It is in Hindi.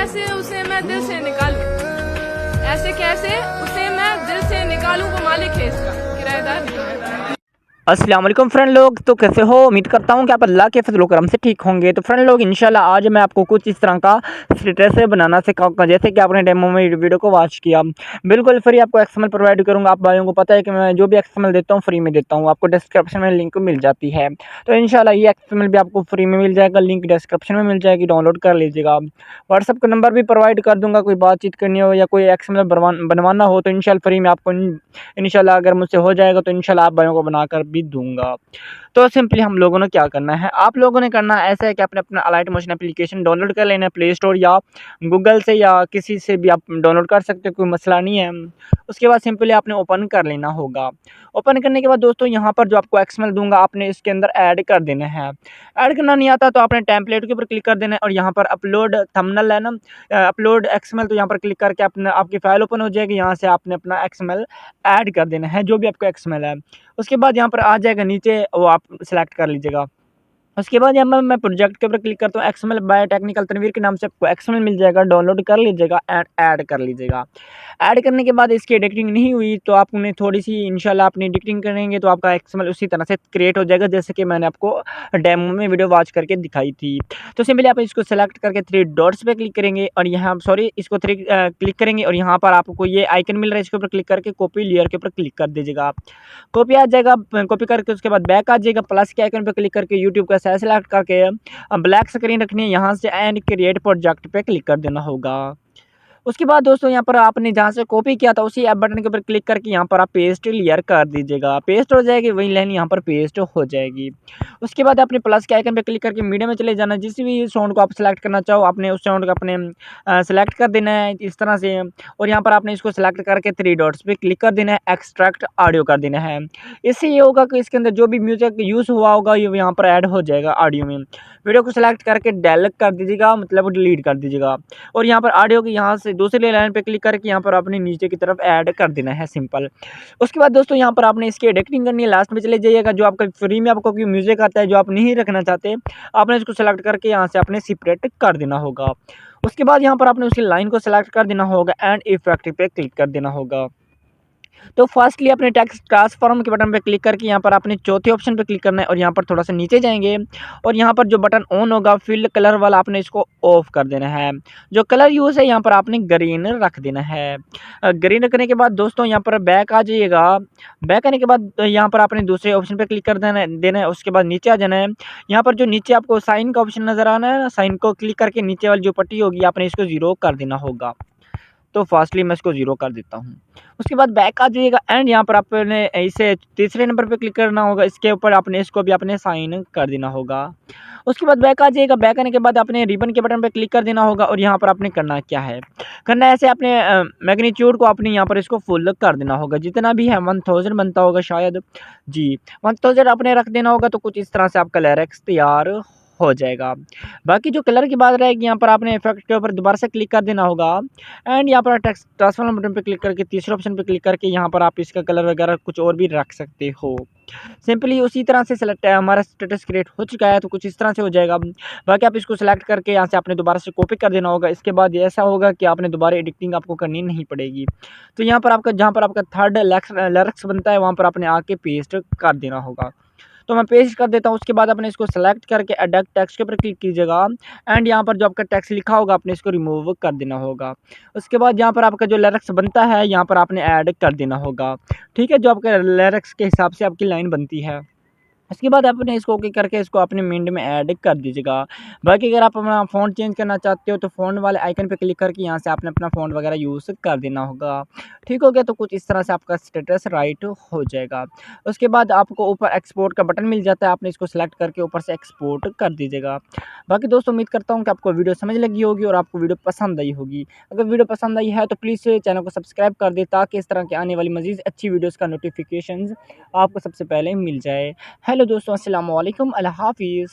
कैसे उसे मैं दिल से निकालूं, ऐसे कैसे उसे मैं दिल से निकालूं, वो मालिक है इसका, किराएदार नहीं। अस्सलाम वालेकुम फ्रेंड लोग, तो कैसे हो? उम्मीद करता हूँ कि आप अल्लाह के फजल करम से ठीक होंगे। तो फ्रेंड लोग, इंशाल्लाह आज मैं आपको कुछ इस तरह का स्टेटस बनाना सिखाऊंगा, जैसे कि आपने डेमो में वीडियो को वॉच किया। बिल्कुल फ्री आपको एक्सएमएल प्रोवाइड करूँगा। आप भाइयों को पता है कि मैं जो भी एक्सएमएल देता हूँ फ्री में देता हूँ, आपको डिस्क्रिप्शन में लिंक मिल जाती है। तो इंशाल्लाह ये एक्सएमएल भी आपको फ्री में मिल जाएगा, लिंक डिस्क्रिप्शन में मिल जाएगी, डाउनलोड कर लीजिएगा। व्हाट्सअप का नंबर भी प्रोवाइड कर दूँगा, कोई बातचीत करनी हो या कोई एक्सएमएल बनवाना हो तो इंशाल्लाह फ्री में आपको इंशाल्लाह अगर मुझसे हो जाएगा तो इंशाल्लाह आप भाइयों को बनाकर भी दूँगा। तो सिंपली हम लोगों ने क्या करना है, आप लोगों ने करना ऐसा है कि आपने अपना अलाइट मोशन एप्लीकेशन डाउनलोड कर लेना है प्ले स्टोर या गूगल से या किसी से भी आप डाउनलोड कर सकते हो, कोई मसला नहीं है। उसके बाद सिंपली आपने ओपन कर लेना होगा। ओपन करने के बाद दोस्तों यहाँ पर जो आपको एक्सएमएल दूंगा आपने इसके अंदर ऐड कर देना है। ऐड करना नहीं आता तो आपने टेम्पलेट के ऊपर क्लिक कर देना है और यहाँ पर अपलोड थंबनेल है ना, अपलोड एक्सएमएल, तो यहाँ पर क्लिक करके अपना आपकी फाइल ओपन हो जाएगी। यहाँ से आपने अपना एक्सएमएल ऐड कर देना है, जो भी आपका एक्सएमएल है। उसके बाद यहाँ पर आ जाएगा नीचे, वो आप सिलेक्ट कर लीजिएगा। उसके बाद यहाँ पर मैं प्रोजेक्ट के ऊपर क्लिक करता हूँ, एक्सएमएल बाय टेक्निकल तनवीर के नाम से आपको एक्सएमएल मिल जाएगा, डाउनलोड कर लीजिएगा एंड ऐड कर लीजिएगा। ऐड करने के बाद इसकी एडिटिंग नहीं हुई तो आपने थोड़ी सी इंशाल्लाह अपनी एडिटिंग करेंगे तो आपका एक्सएमएल उसी तरह से क्रिएट हो जाएगा, जैसे कि मैंने आपको डेमो में वीडियो वॉच करके दिखाई थी। तो सिंपली आप इसको सेलेक्ट करके थ्री डॉट्स पे क्लिक करेंगे और यहाँ सॉरी इसको थ्री क्लिक करेंगे और यहाँ पर आपको ये आइकन मिल रहा है, इसके ऊपर क्लिक करके कॉपी लेयर के ऊपर क्लिक कर दीजिएगा आप। कॉपी आ जाएगा, कॉपी करके उसके बाद बैक आ जाएगा, प्लस के आइकन पे क्लिक करके यूट्यूब का साइज सेलेक्ट करके ब्लैक स्क्रीन रखनी है, यहाँ से एंड क्रिएट प्रोजेक्ट पे क्लिक कर देना होगा। उसके बाद दोस्तों यहाँ पर आपने जहाँ से कॉपी किया था उसी ऐप बटन के ऊपर क्लिक करके यहाँ पर आप पेस्ट लेयर कर दीजिएगा, पेस्ट हो जाएगी वही लाइन यहाँ पर पेस्ट हो जाएगी। उसके बाद आपने प्लस के आइकन पे क्लिक करके मीडिया में चले जाना, जिस भी साउंड को आप सेलेक्ट करना चाहो आपने उस साउंड को अपने सेलेक्ट कर देना है इस तरह से, और यहाँ पर आपने इसको सेलेक्ट करके थ्री डॉट्स पे क्लिक कर देना है, एक्सट्रैक्ट ऑडियो कर देना है। इससे ये होगा कि इसके अंदर जो भी म्यूजिक यूज़ हुआ होगा ये यहाँ पर ऐड हो जाएगा ऑडियो में। वीडियो को सेलेक्ट करके डेलीट कर दीजिएगा, मतलब डिलीट कर दीजिएगा, और यहाँ पर ऑडियो की यहाँ से दूसरी लाइन पे क्लिक करके यहाँ पर अपने नीचे की तरफ ऐड कर देना है, सिंपल। उसके बाद दोस्तों यहाँ पर आपने इसकी एडिटिंग करनी है, लास्ट में चले जाइएगा, जो आपका फ्री में आपको कोई म्यूजिक आता है जो आप नहीं रखना चाहते आपने इसको सेलेक्ट करके यहाँ से अपने सेपरेट कर देना होगा। उसके बाद यहाँ पर आपने उसकी लाइन को सेलेक्ट कर देना होगा एंड इफेक्ट पे क्लिक कर देना होगा। तो फर्स्टली अपने टेक्स्ट ट्रांसफॉर्म के बटन पे क्लिक करके यहाँ पर आपने चौथे ऑप्शन पे क्लिक करना है और यहाँ पर थोड़ा सा नीचे जाएंगे और यहाँ पर जो बटन ऑन होगा फील्ड कलर वाला आपने इसको ऑफ कर देना है। जो कलर यूज़ है यहाँ पर आपने ग्रीन रख देना है। ग्रीन रखने के बाद दोस्तों यहाँ पर बैक आ जाइएगा। बैक आने के बाद यहाँ पर आपने दूसरे ऑप्शन पे क्लिक कर देना है। उसके बाद नीचे आ जाना है। यहाँ पर जो नीचे आपको साइन का ऑप्शन नज़र आना है, साइन को क्लिक करके नीचे वाली जो पट्टी होगी आपने इसको जीरो कर देना होगा। तो फास्टली मैं इसको ज़ीरो कर देता हूँ। उसके बाद बैक आ जाइएगा एंड यहाँ पर आपने इसे तीसरे नंबर पे क्लिक करना होगा, इसके ऊपर आपने इसको भी आपने साइन कर देना होगा। उसके बाद बैक आ जाइएगा, बैक आने के बाद आपने रिबन के बटन पे क्लिक कर देना होगा और यहाँ पर आपने करना क्या है, करना है ऐसे आपने मैग्नीट्यूड को आपने यहाँ पर इसको फुल कर देना होगा, जितना भी है 1000 बनता होगा शायद जी, 1000 आपने रख देना होगा। तो कुछ इस तरह से आपका लिरिक्स तैयार हो जाएगा। बाकी जो कलर की बात रहेगी यहाँ पर आपने इफेक्ट के ऊपर दोबारा से क्लिक कर देना होगा एंड यहाँ पर टेक्स्ट ट्रांसफॉर्म बटन पे क्लिक करके तीसरे ऑप्शन पे क्लिक करके यहाँ पर आप इसका कलर वगैरह कुछ और भी रख सकते हो। सिंपली उसी तरह से सेलेक्ट हमारा स्टेटस क्रिएट हो चुका है, तो कुछ इस तरह से हो जाएगा। बाकी आप इसको सेलेक्ट करके यहाँ से आपने दोबारा से कॉपी कर देना होगा। इसके बाद ये ऐसा होगा कि आपने दोबारा एडिटिंग आपको करनी नहीं पड़ेगी। तो यहाँ पर आपका जहाँ पर आपका थर्ड लिरिक्स बनता है वहाँ पर आपने आके पेस्ट कर देना होगा। तो मैं पेस्ट कर देता हूँ। उसके बाद आपने इसको सेलेक्ट करके एडिट टेक्स्ट के ऊपर क्लिक कीजिएगा एंड यहाँ पर जो आपका टेक्स्ट लिखा होगा आपने इसको रिमूव कर देना होगा। उसके बाद यहाँ पर आपका जो लिरिक्स बनता है यहाँ पर आपने ऐड कर देना होगा, ठीक है, जो आपके लिरिक्स के हिसाब से आपकी लाइन बनती है। उसके बाद आपने इसको ओके करके इसको अपने मिंट में ऐड कर दीजिएगा। बाकी अगर आप अपना फ़ॉन्ट चेंज करना चाहते हो तो फ़ॉन्ट वाले आइकन पे क्लिक करके यहाँ से आपने अपना फ़ॉन्ट वगैरह यूज़ कर देना होगा। ठीक हो गया, तो कुछ इस तरह से आपका स्टेटस राइट हो जाएगा। उसके बाद आपको ऊपर एक्सपोर्ट का बटन मिल जाता है, आपने इसको सेलेक्ट करके ऊपर से एक्सपोर्ट कर दीजिएगा। बाकी दोस्तों उम्मीद करता हूँ कि आपको वीडियो समझ लगी होगी और आपको वीडियो पसंद आई होगी। अगर वीडियो पसंद आई है तो प्लीज़ चैनल को सब्सक्राइब कर दें ताकि इस तरह की आने वाली मज़ीद अच्छी वीडियोज़ का नोटिफिकेशन आपको सबसे पहले मिल जाए। हेलो दोस्तों, अस्सलाम वालेकुम, अल्लाह हाफ़िज़।